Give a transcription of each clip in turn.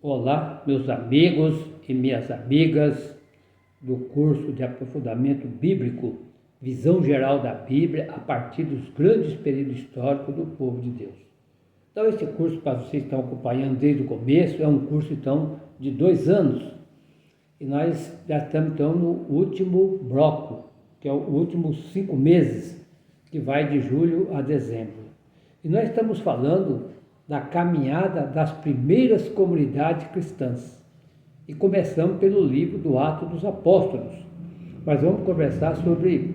Olá, meus amigos e minhas amigas do curso de aprofundamento bíblico, visão geral da Bíblia a partir dos grandes períodos históricos do povo de Deus. Então, esse curso, para vocês que estão acompanhando desde o começo, é um curso, então, de 2 anos. E nós já estamos, então, no último bloco, que é o últimos 5 meses, que vai de julho a dezembro. E nós estamos falando da caminhada das primeiras comunidades cristãs. E começamos pelo livro do Atos dos Apóstolos. Mas vamos conversar sobre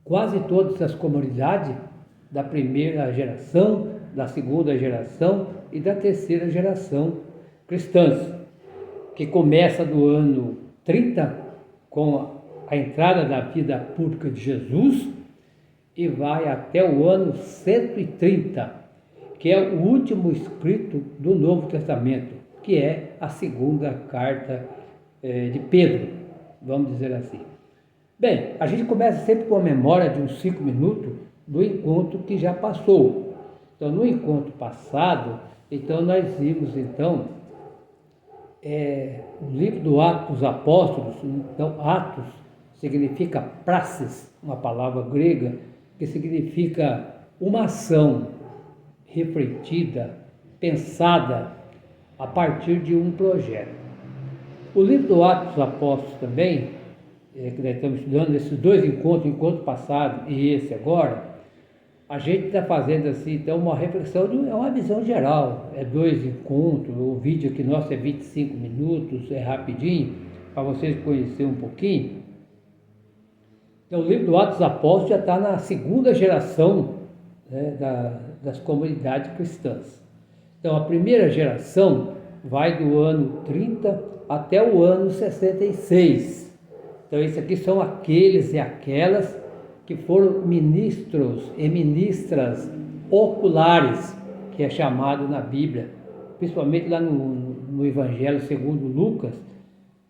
quase todas as comunidades da primeira geração, da segunda geração e da terceira geração cristãs, que começa do ano 30 com a entrada da vida pública de Jesus e vai até o ano 130, que é o último escrito do Novo Testamento, que é a segunda carta de Pedro, vamos dizer assim. Bem, a gente começa sempre com a memória de uns 5 minutos do encontro que já passou. Então, no encontro passado, então nós vimos então o livro do Atos dos Apóstolos. Então, Atos significa praxis, uma palavra grega que significa uma ação refletida, pensada a partir de um projeto. O livro do Atos dos Apóstolos também, que nós estamos estudando, esses 2 encontros, o encontro passado e esse agora, a gente está fazendo assim, então, uma reflexão, é uma visão geral, é 2 encontros, o vídeo aqui nosso é 25 minutos, é rapidinho, para vocês conhecerem um pouquinho. Então, o livro do Atos dos Apóstolos já está na segunda geração, né, das comunidades cristãs. Então, a primeira geração vai do ano 30 até o ano 66. Então, esses aqui são aqueles e aquelas que foram ministros e ministras oculares, que é chamado na Bíblia, principalmente lá no Evangelho segundo Lucas,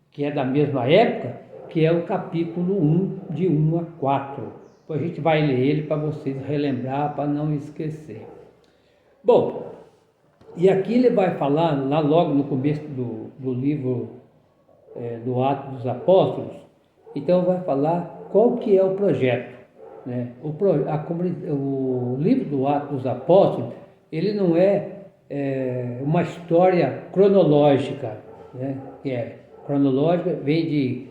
que é da mesma época, que é o capítulo 1, de 1 a 4. Depois a gente vai ler ele para vocês relembrar, para não esquecer. Bom, e aqui ele vai falar, lá logo no começo do livro do Atos dos Apóstolos, então vai falar qual que é o projeto. Né? O livro do Atos dos Apóstolos, ele não é uma história cronológica, né? Que é cronológica, vem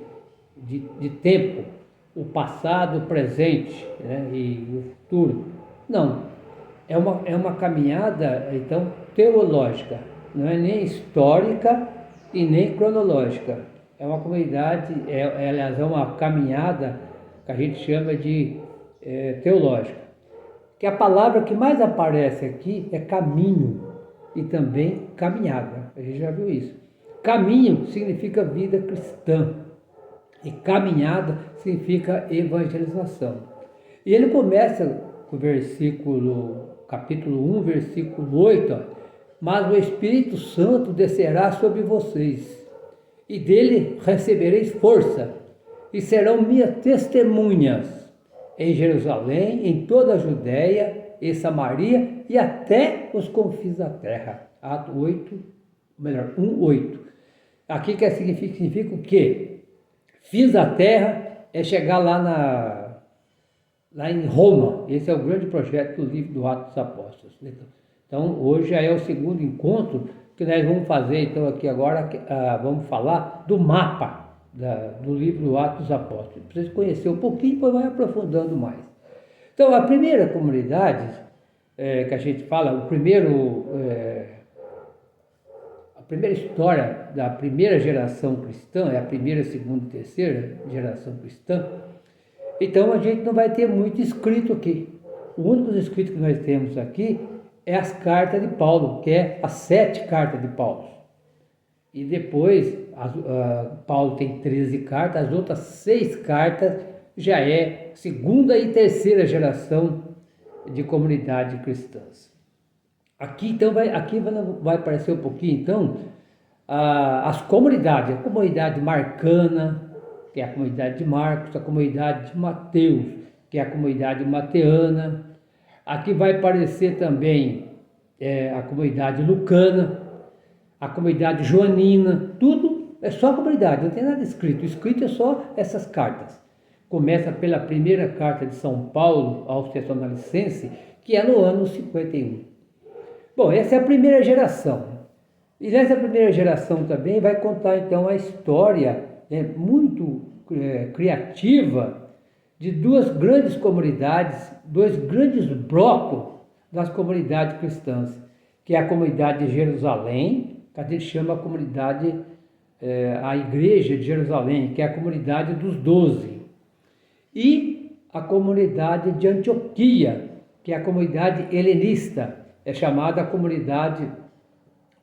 de tempo, o passado, o presente, né? E o futuro. Não, é uma caminhada, então, teológica, não é nem histórica e nem cronológica. É uma comunidade, aliás, é uma caminhada que a gente chama de teológica. Que a palavra que mais aparece aqui é caminho e também caminhada. A gente já viu isso. Caminho significa vida cristã e caminhada significa evangelização. E ele começa com o capítulo 1, versículo 8, mas o Espírito Santo descerá sobre vocês, e dele recebereis força, e serão minhas testemunhas em Jerusalém, em toda a Judéia e Samaria, e até os confins da terra. Atos 1:8. Aqui significa o quê? Fins da terra é chegar lá em Roma. Esse é o grande projeto do livro do Atos dos Apóstolos. Então, hoje já é o segundo encontro que nós vamos fazer. Então, aqui agora vamos falar do mapa do livro do Atos dos Apóstolos. Para vocês conhecerem um pouquinho, depois vai aprofundando mais. Então, a primeira comunidade que a gente fala, a primeira história da primeira geração cristã, é a primeira, segunda e terceira geração cristã. Então, a gente não vai ter muito escrito aqui. O único escrito que nós temos aqui é as cartas de Paulo, que é as 7 cartas de Paulo. E depois, Paulo tem 13 cartas, as outras 6 cartas já é segunda e terceira geração de comunidades cristãs. Aqui, então, vai aparecer um pouquinho, então, as comunidades, a comunidade marcana, que é a comunidade de Marcos, a comunidade de Mateus, que é a comunidade mateana. Aqui vai aparecer também a comunidade lucana, a comunidade joanina, tudo é só comunidade, não tem nada escrito. O escrito é só essas cartas. Começa pela primeira carta de São Paulo aos Tessalonicenses, que é no ano 51. Bom, essa é a primeira geração. E nessa primeira geração também vai contar então a história muito criativa de duas grandes comunidades, dois grandes blocos das comunidades cristãs, que é a comunidade de Jerusalém, que a gente chama a comunidade, a igreja de Jerusalém, que é a comunidade dos 12, e a comunidade de Antioquia, que é a comunidade helenista, é chamada a comunidade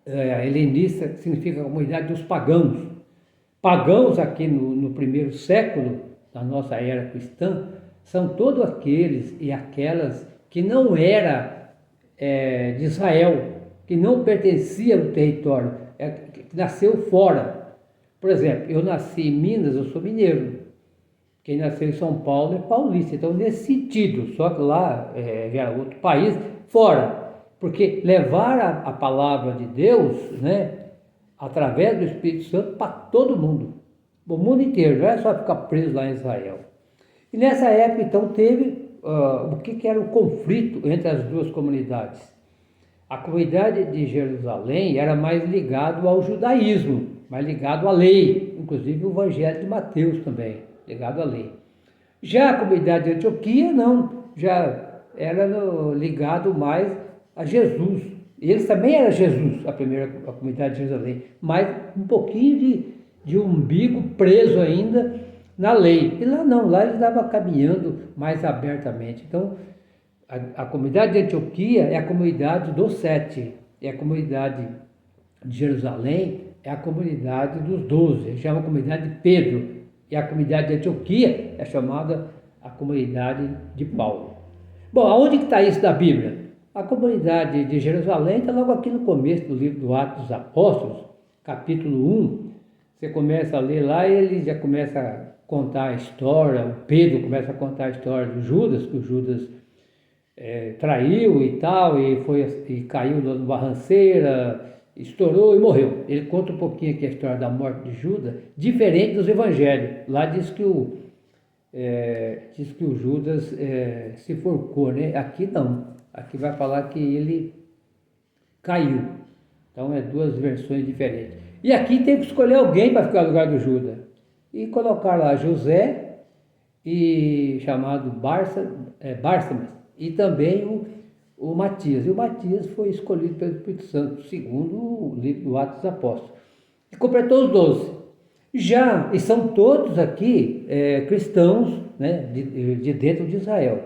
helenista, que significa a comunidade dos pagãos. Pagãos aqui no primeiro século da nossa era cristã são todos aqueles e aquelas que não era de Israel, que não pertencia ao território, que nasceu fora. Por exemplo, eu nasci em Minas, eu sou mineiro. Quem nasceu em São Paulo é paulista. Então, nesse sentido, só que lá já era outro país, fora. Porque levar a palavra de Deus, né, através do Espírito Santo, para todo mundo, o mundo inteiro, não é só ficar preso lá em Israel. E nessa época, então, teve o que era o conflito entre as duas comunidades. A comunidade de Jerusalém era mais ligado ao judaísmo, mais ligado à lei, inclusive o Evangelho de Mateus também, ligado à lei. Já a comunidade de Antioquia, não, já era ligado mais a Jesus. Eles também eram Jesus, a comunidade de Jerusalém, mas um pouquinho de umbigo preso ainda na lei. E lá não, lá eles estavam caminhando mais abertamente. Então, a comunidade de Antioquia é a comunidade dos 7, é a comunidade de Jerusalém, é a comunidade dos 12, chama a comunidade de Pedro, e a comunidade de Antioquia é chamada a comunidade de Paulo. Bom, aonde que está isso da Bíblia? A comunidade de Jerusalém está logo aqui no começo do livro do Atos dos Apóstolos, capítulo 1. Você começa a ler lá e ele já começa a contar a história, o Pedro começa a contar a história do Judas, que o Judas traiu e tal, e caiu numa barranceira, estourou e morreu. Ele conta um pouquinho aqui a história da morte de Judas, diferente dos evangelhos. Lá diz que o Judas se forcou, né? Aqui não. Aqui vai falar que ele caiu. Então é duas versões diferentes. E aqui tem que escolher alguém para ficar no lugar do Judas. E colocar lá José, e chamado Bársamas, e também o Matias. E o Matias foi escolhido pelo Espírito Santo, segundo o livro do Atos dos Apóstolos. E completou os 12. E são todos aqui cristãos, né, de dentro de Israel.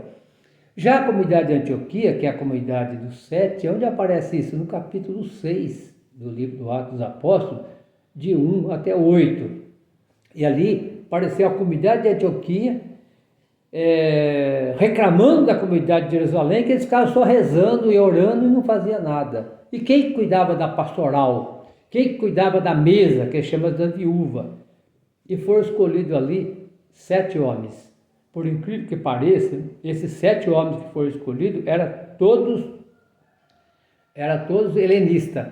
Já a comunidade de Antioquia, que é a comunidade dos 7, onde aparece isso? No capítulo 6 do livro do Atos dos Apóstolos, de 1 até 8. E ali apareceu a comunidade de Antioquia, reclamando da comunidade de Jerusalém, que eles ficavam só rezando e orando e não fazia nada. E quem cuidava da pastoral? Quem cuidava da mesa, que chama da viúva? E foram escolhidos ali 7 homens. Por incrível que pareça, esses 7 homens que foram escolhidos eram todos helenistas,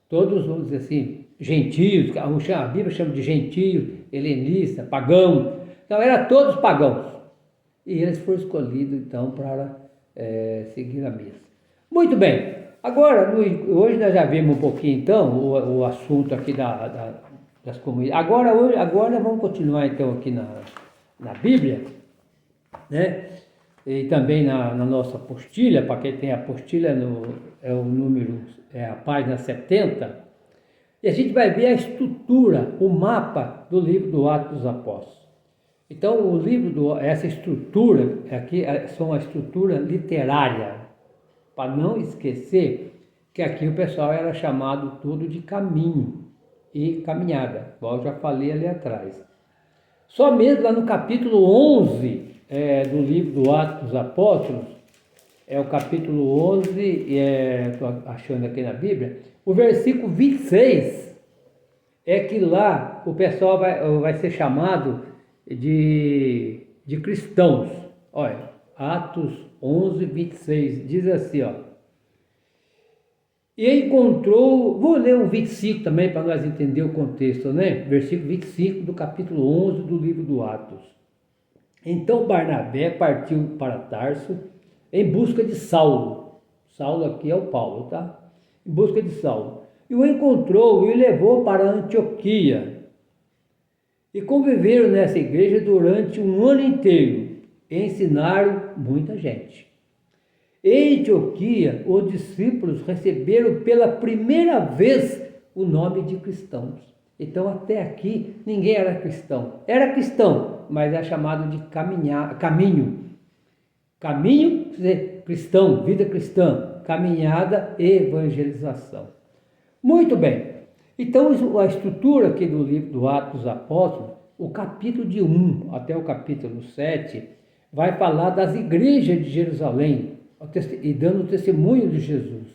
todos, vamos dizer assim, gentios, a Bíblia chama de gentios, helenista, pagão. Então eram todos pagãos. E eles foram escolhidos então para seguir a missa. Muito bem, agora, hoje nós já vimos um pouquinho então o assunto aqui das comunidades. Agora vamos continuar então aqui na Bíblia, né? E também na nossa apostila, para quem tem a apostila, é a página 70, e a gente vai ver a estrutura, o mapa do livro do Atos dos Apóstolos. Então, essa estrutura aqui são uma estrutura literária, para não esquecer que aqui o pessoal era chamado tudo de caminho e caminhada, igual eu já falei ali atrás. Só mesmo lá no capítulo 11 do livro do Atos dos Apóstolos, é o capítulo 11, estou achando aqui na Bíblia, o versículo 26 é que lá o pessoal vai ser chamado de cristãos. Olha, Atos 11, 26, diz assim, ó. E encontrou, vou ler o 25 também para nós entender o contexto, né? Versículo 25 do capítulo 11 do livro do Atos. Então Barnabé partiu para Tarso em busca de Saulo. Saulo aqui é o Paulo, tá? Em busca de Saulo. E o encontrou e o levou para Antioquia. E conviveram nessa igreja durante um ano inteiro. E ensinaram muita gente. Em Antioquia, os discípulos receberam pela primeira vez o nome de cristãos. Então, até aqui, ninguém era cristão. Era cristão, mas é chamado de caminho. Caminho, quer dizer, cristão, vida cristã, caminhada e evangelização. Muito bem. Então, a estrutura aqui do livro do Atos dos Apóstolos, o capítulo de 1 até o capítulo 7, vai falar das igrejas de Jerusalém, e dando testemunho de Jesus,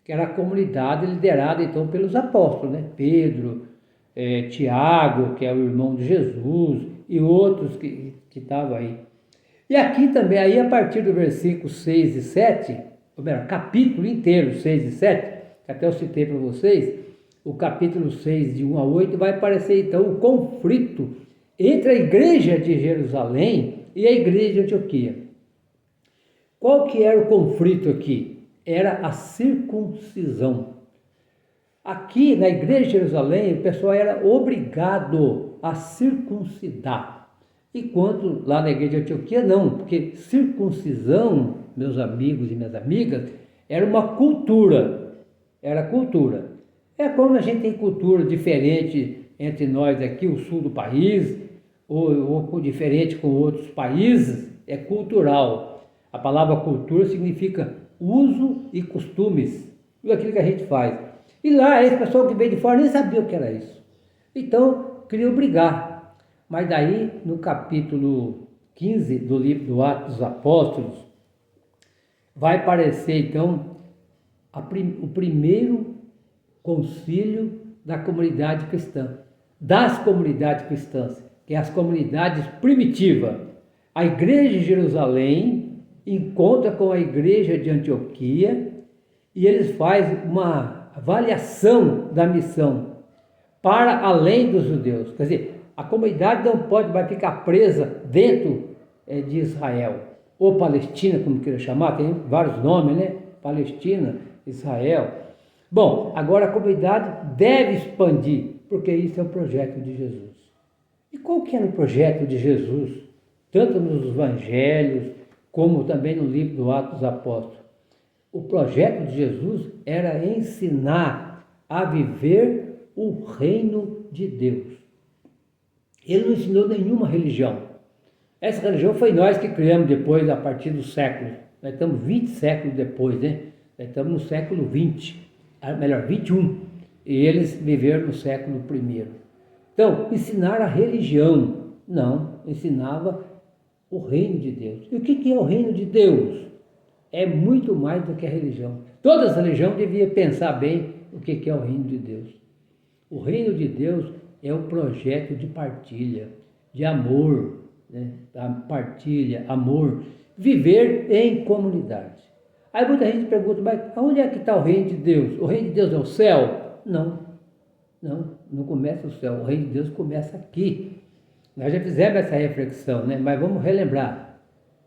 que era a comunidade liderada então pelos apóstolos, né? Pedro, Tiago, que é o irmão de Jesus, e outros que estavam aí. E aqui também, aí a partir do versículo 6 e 7, ou melhor, capítulo inteiro, 6 e 7, que até eu citei para vocês, o capítulo 6, de 1 a 8, vai aparecer então o conflito entre a igreja de Jerusalém e a igreja de Antioquia. Qual que era o conflito aqui? Era a circuncisão. Aqui na igreja de Jerusalém, o pessoal era obrigado a circuncidar. Enquanto lá na igreja de Antioquia não, porque circuncisão, meus amigos e minhas amigas, era uma cultura. Era cultura. É como a gente tem cultura diferente entre nós aqui, o sul do país, ou diferente com outros países, é cultural. A palavra cultura significa uso e costumes, tudo aquilo que a gente faz. E lá, esse pessoal que veio de fora nem sabia o que era isso. Então, queria brigar. Mas daí, no capítulo 15 do livro do Atos dos Apóstolos, vai aparecer, então, o primeiro concílio da comunidade cristã, das comunidades cristãs, que é as comunidades primitivas. A igreja de Jerusalém encontra com a igreja de Antioquia e eles fazem uma avaliação da missão para além dos judeus. Quer dizer, a comunidade não pode mais ficar presa dentro de Israel, ou Palestina, como queira chamar, tem vários nomes, né? Palestina, Israel. Bom, agora a comunidade deve expandir, porque isso é o projeto de Jesus. E qual que era o projeto de Jesus? Tanto nos evangelhos, como também no livro do Atos dos Apóstolos. O projeto de Jesus era ensinar a viver o reino de Deus. Ele não ensinou nenhuma religião. Essa religião foi nós que criamos depois, a partir do século. Nós estamos 20 séculos depois, né? Nós estamos no século 20, melhor, 21. E eles viveram no século I. Então, ensinar a religião. Não, ensinava o reino de Deus. E o que é o reino de Deus? É muito mais do que a religião. Toda essa religião devia pensar bem o que é o reino de Deus. O reino de Deus é o projeto de partilha, de amor, né? A partilha, amor, viver em comunidade. Aí muita gente pergunta, mas onde é que está o reino de Deus? O reino de Deus é o céu? Não começa o céu, o reino de Deus começa aqui. Nós já fizemos essa reflexão, né? Mas vamos relembrar.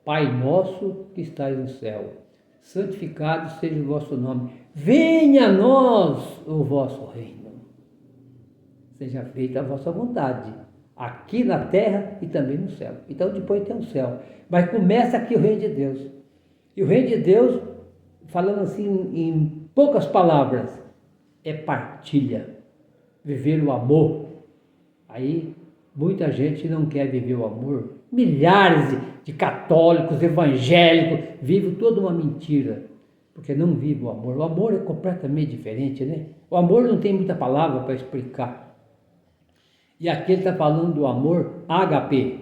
Pai nosso que estás no céu, santificado seja o vosso nome. Venha a nós o vosso reino. Seja feita a vossa vontade, aqui na terra e também no céu. Então depois tem o céu. Mas começa aqui o reino de Deus. E o reino de Deus, falando assim em poucas palavras, é partilha. Viver o amor. Aí muita gente não quer viver o amor. Milhares de católicos, evangélicos, vivem toda uma mentira, porque não vivem o amor. O amor é completamente diferente, né? O amor não tem muita palavra para explicar. E aqui ele está falando do amor ágape,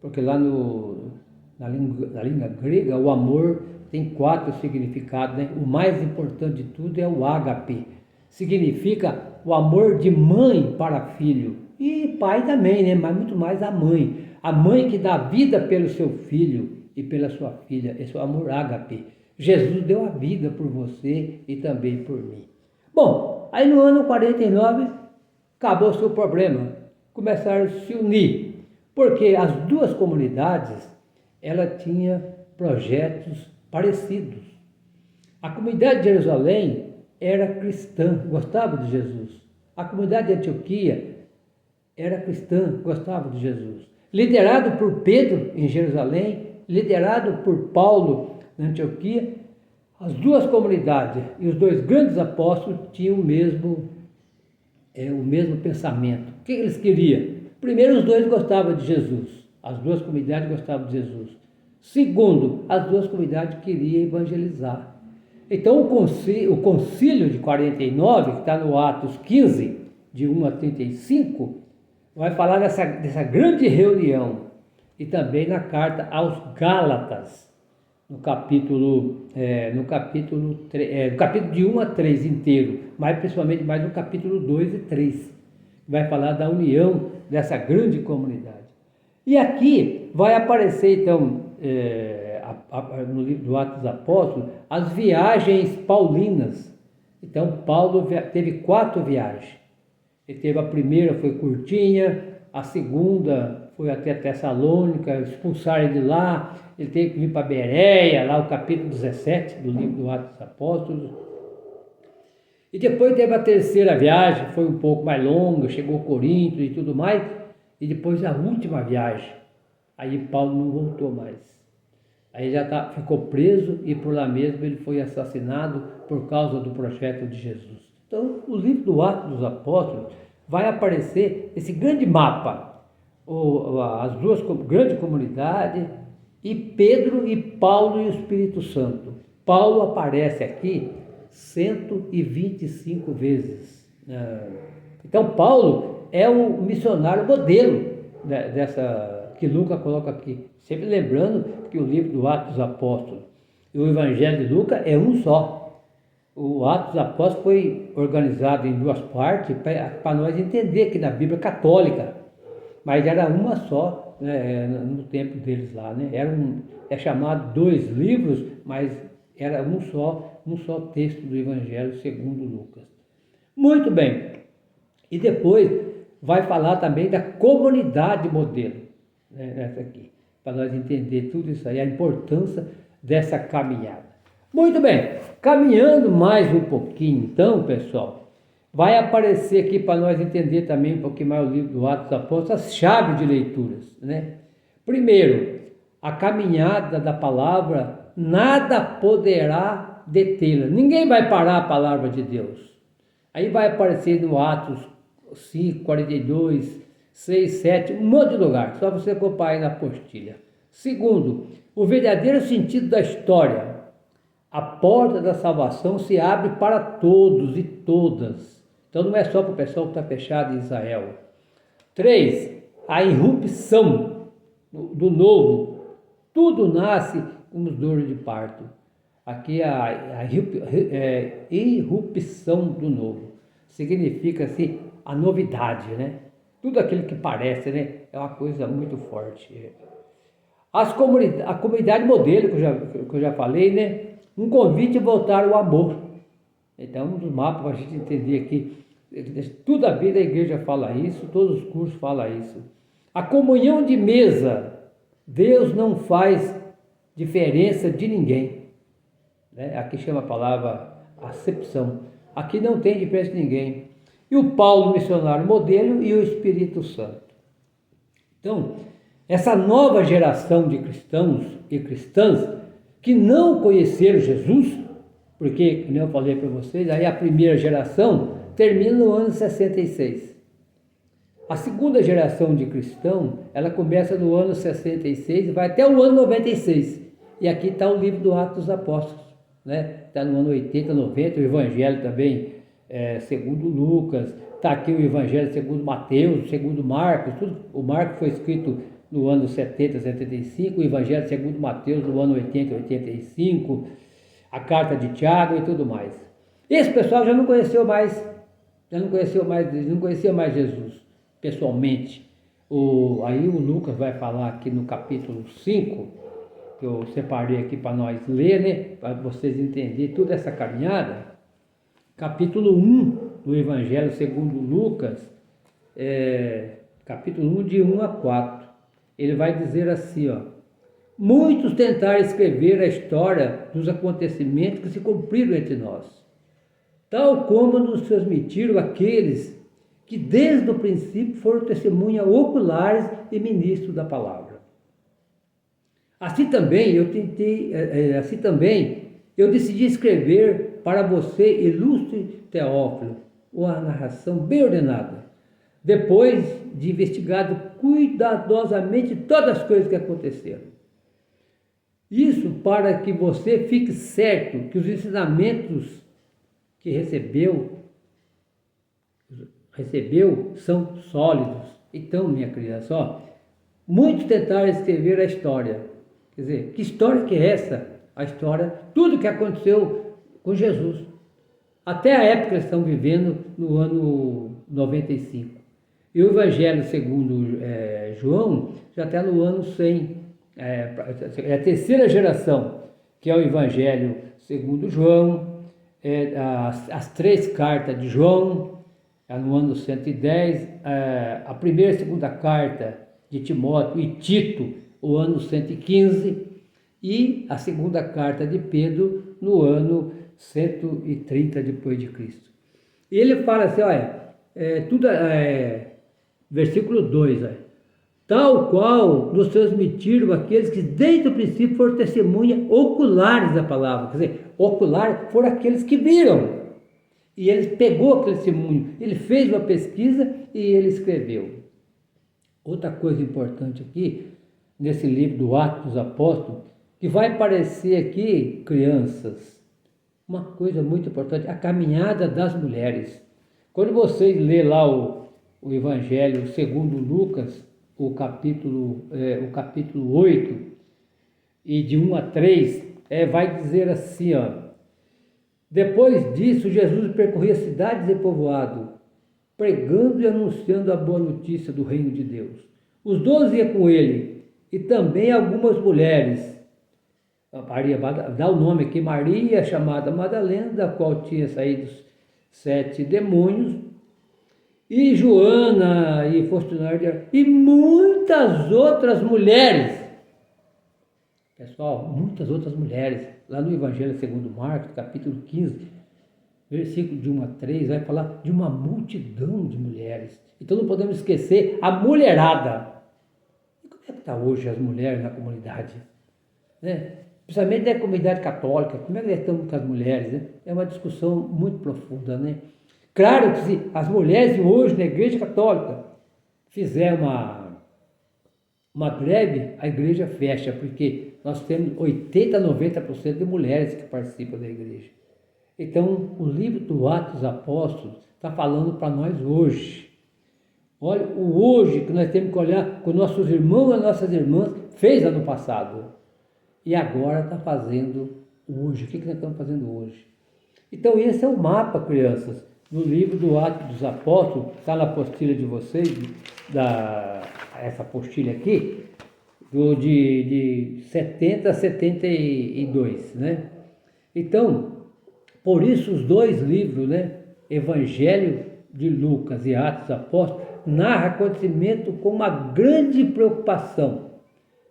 porque lá na língua grega o amor tem 4 significados, né? O mais importante de tudo é o ágape. Significa o amor de mãe para filho. E pai também, né? Mas muito mais a mãe. A mãe que dá vida pelo seu filho e pela sua filha. Esse é o amor ágape. Jesus deu a vida por você e também por mim. Bom, aí no ano 49, acabou o seu problema. Começaram a se unir, porque as duas comunidades, ela tinha projetos parecidos. A comunidade de Jerusalém era cristã, gostava de Jesus. A comunidade de Antioquia era cristã, gostava de Jesus. Liderado por Pedro em Jerusalém, liderado por Paulo na Antioquia, as duas comunidades e os dois grandes apóstolos tinham o mesmo pensamento. O que eles queriam? Primeiro, os dois gostavam de Jesus. As duas comunidades gostavam de Jesus. Segundo, as duas comunidades queriam evangelizar. Então, o concílio de 49, que está no Atos 15, de 1 a 35, vai falar dessa grande reunião. E também na carta aos Gálatas, no capítulo de 1 a 3 inteiro, mas principalmente mais no capítulo 2 e 3, vai falar da união dessa grande comunidade. E aqui vai aparecer então, no livro do Atos dos Apóstolos, as viagens paulinas. Então Paulo teve 4 viagens. Ele teve a primeira, foi curtinha, a segunda foi até Tessalônica, expulsaram ele de lá, ele teve que vir para Bereia, lá o capítulo 17 do livro do Atos dos Apóstolos. E depois teve a terceira viagem, foi um pouco mais longa, chegou a Corinto e tudo mais, e depois a última viagem. Aí Paulo não voltou mais. Aí ficou preso e por lá mesmo ele foi assassinado por causa do projeto de Jesus. Então, o livro do Atos dos Apóstolos vai aparecer esse grande mapa, as duas grandes comunidades, e Pedro e Paulo e o Espírito Santo. Paulo aparece aqui 125 vezes. Então, Paulo é o missionário modelo que Lucas coloca aqui. Sempre lembrando que o livro do Atos dos Apóstolos e o Evangelho de Lucas é um só. O Atos dos Apóstolos foi organizado em 2 partes para nós entender que na Bíblia católica, mas era uma só, né, no tempo deles lá, né? É chamado 2 livros, mas era um só texto do Evangelho segundo Lucas. Muito bem. E depois vai falar também da comunidade modelo, né, essa aqui, para nós entender tudo isso aí, a importância dessa caminhada. Muito bem, caminhando mais um pouquinho então, pessoal, vai aparecer aqui para nós entender também um pouquinho mais o livro do Atos dos Apóstolos, as chaves de leituras, né? Primeiro, a caminhada da palavra, nada poderá detê-la, ninguém vai parar a palavra de Deus. Aí vai aparecer no Atos 5, 42, 6, 7, um monte de lugar, só você acompanhar aí na apostila. Segundo, o verdadeiro sentido da história. A porta da salvação se abre para todos e todas. Então não é só para o pessoal que está fechado em Israel. 3. A irrupção do novo. Tudo nasce como dor de parto. Aqui a irrupção do novo. Significa assim, a novidade, né? Tudo aquilo que parece, né? É uma coisa muito forte. A comunidade modelo, que eu já falei, né? Um convite a voltar ao amor. Então, um dos mapas para a gente entender aqui, toda a vida a igreja fala isso, todos os cursos falam isso. A comunhão de mesa, Deus não faz diferença de ninguém. Né? Aqui chama a palavra acepção. Aqui não tem diferença de ninguém. E o Paulo, missionário modelo, e o Espírito Santo. Então, essa nova geração de cristãos e cristãs que não conheceram Jesus, porque, como eu falei para vocês, aí a primeira geração termina no ano 66. A segunda geração de cristão, ela começa no ano 66 e vai até o ano 96. E aqui está o livro do Atos dos Apóstolos, né? Está no ano 80, 90, o Evangelho também, segundo Lucas, está aqui o Evangelho segundo Mateus, segundo Marcos, tudo. O Marcos foi escrito no ano 70, 75, o Evangelho segundo Mateus no ano 80, 85, a carta de Tiago e tudo mais. Esse pessoal já não conhecia mais Jesus pessoalmente. Aí o Lucas vai falar aqui no capítulo 5, que eu separei aqui para nós ler, né? Para vocês entenderem toda essa caminhada. Capítulo 1 do Evangelho segundo Lucas, capítulo 1, de 1 a 4. Ele vai dizer assim, ó: muitos tentaram escrever a história dos acontecimentos que se cumpriram entre nós, tal como nos transmitiram aqueles que desde o princípio foram testemunhas oculares e ministros da palavra. Assim também eu decidi escrever para você, ilustre Teófilo, uma narração bem ordenada, depois de investigado cuidadosamente todas as coisas que aconteceram. Isso para que você fique certo que os ensinamentos que recebeu são sólidos. Então, minha criança, ó, muitos tentaram escrever a história. Quer dizer, que história que é essa? A história, tudo que aconteceu com Jesus. Até a época que eles estão vivendo, no ano 95. E o Evangelho segundo João já está no ano 100. É a terceira geração, que é o Evangelho segundo João, as 3 cartas de João, no ano 110, a primeira e segunda carta de Timóteo e Tito, o ano 115, e a segunda carta de Pedro, no ano 130 depois de Cristo. E ele fala assim, olha, versículo 2, olha, tal qual nos transmitiram aqueles que desde o princípio foram testemunhas oculares da palavra. Quer dizer, oculares foram aqueles que viram. E ele pegou aquele testemunho, ele fez uma pesquisa e ele escreveu. Outra coisa importante aqui, nesse livro do Atos dos Apóstolos, que vai aparecer aqui, crianças, uma coisa muito importante, a caminhada das mulheres. Quando vocês lê lá o Evangelho segundo Lucas, o capítulo 8, e de 1 a 3, vai dizer assim, ó: depois disso, Jesus percorria cidades e povoados, pregando e anunciando a boa notícia do reino de Deus. Os 12 iam com ele, e também algumas mulheres. Maria, dá o nome aqui, Maria, chamada Madalena, da qual tinha saído 7 demônios, e Joana, e Fortunária, e muitas outras mulheres. Pessoal, muitas outras mulheres. Lá no Evangelho segundo Marcos, capítulo 15, versículo de 1 a 3, vai falar de uma multidão de mulheres. Então não podemos esquecer a mulherada. E como é que está hoje as mulheres na comunidade? Né? Principalmente na comunidade católica, como é que estamos com as mulheres? Né? É uma discussão muito profunda, né? Claro que se as mulheres de hoje na Igreja Católica fizer uma greve, a igreja fecha, porque nós temos 80% a 90% de mulheres que participam da igreja. Então, o livro do Atos dos Apóstolos está falando para nós hoje. Olha, o hoje que nós temos que olhar com nossos irmãos e nossas irmãs, fez ano passado. E agora está fazendo hoje. O que nós estamos fazendo hoje? Então, esse é o mapa, crianças, no livro do Atos dos Apóstolos, está na apostila de vocês, essa apostila aqui, de 70 a 72, né? Então, por isso os 2 livros, né, Evangelho de Lucas e Atos dos Apóstolos, narra acontecimento com uma grande preocupação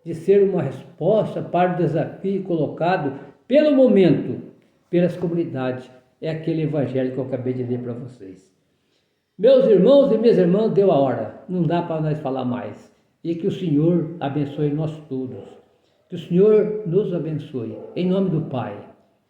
de ser uma resposta para o desafio colocado pelo momento, pelas comunidades. É aquele evangelho que eu acabei de ler para vocês. Meus irmãos e minhas irmãs, deu a hora, não dá para nós falar mais. E que o Senhor abençoe nós todos. Que o Senhor nos abençoe. Em nome do Pai,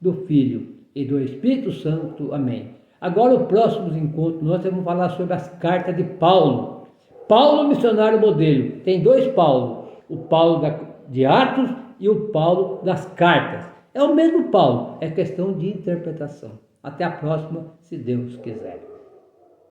do Filho e do Espírito Santo. Amém. Agora, o próximo encontro, nós vamos falar sobre as cartas de Paulo. Paulo, missionário modelo. Tem 2 Paulo. O Paulo de Atos e o Paulo das cartas. É o mesmo Paulo, é questão de interpretação. Até a próxima, se Deus quiser.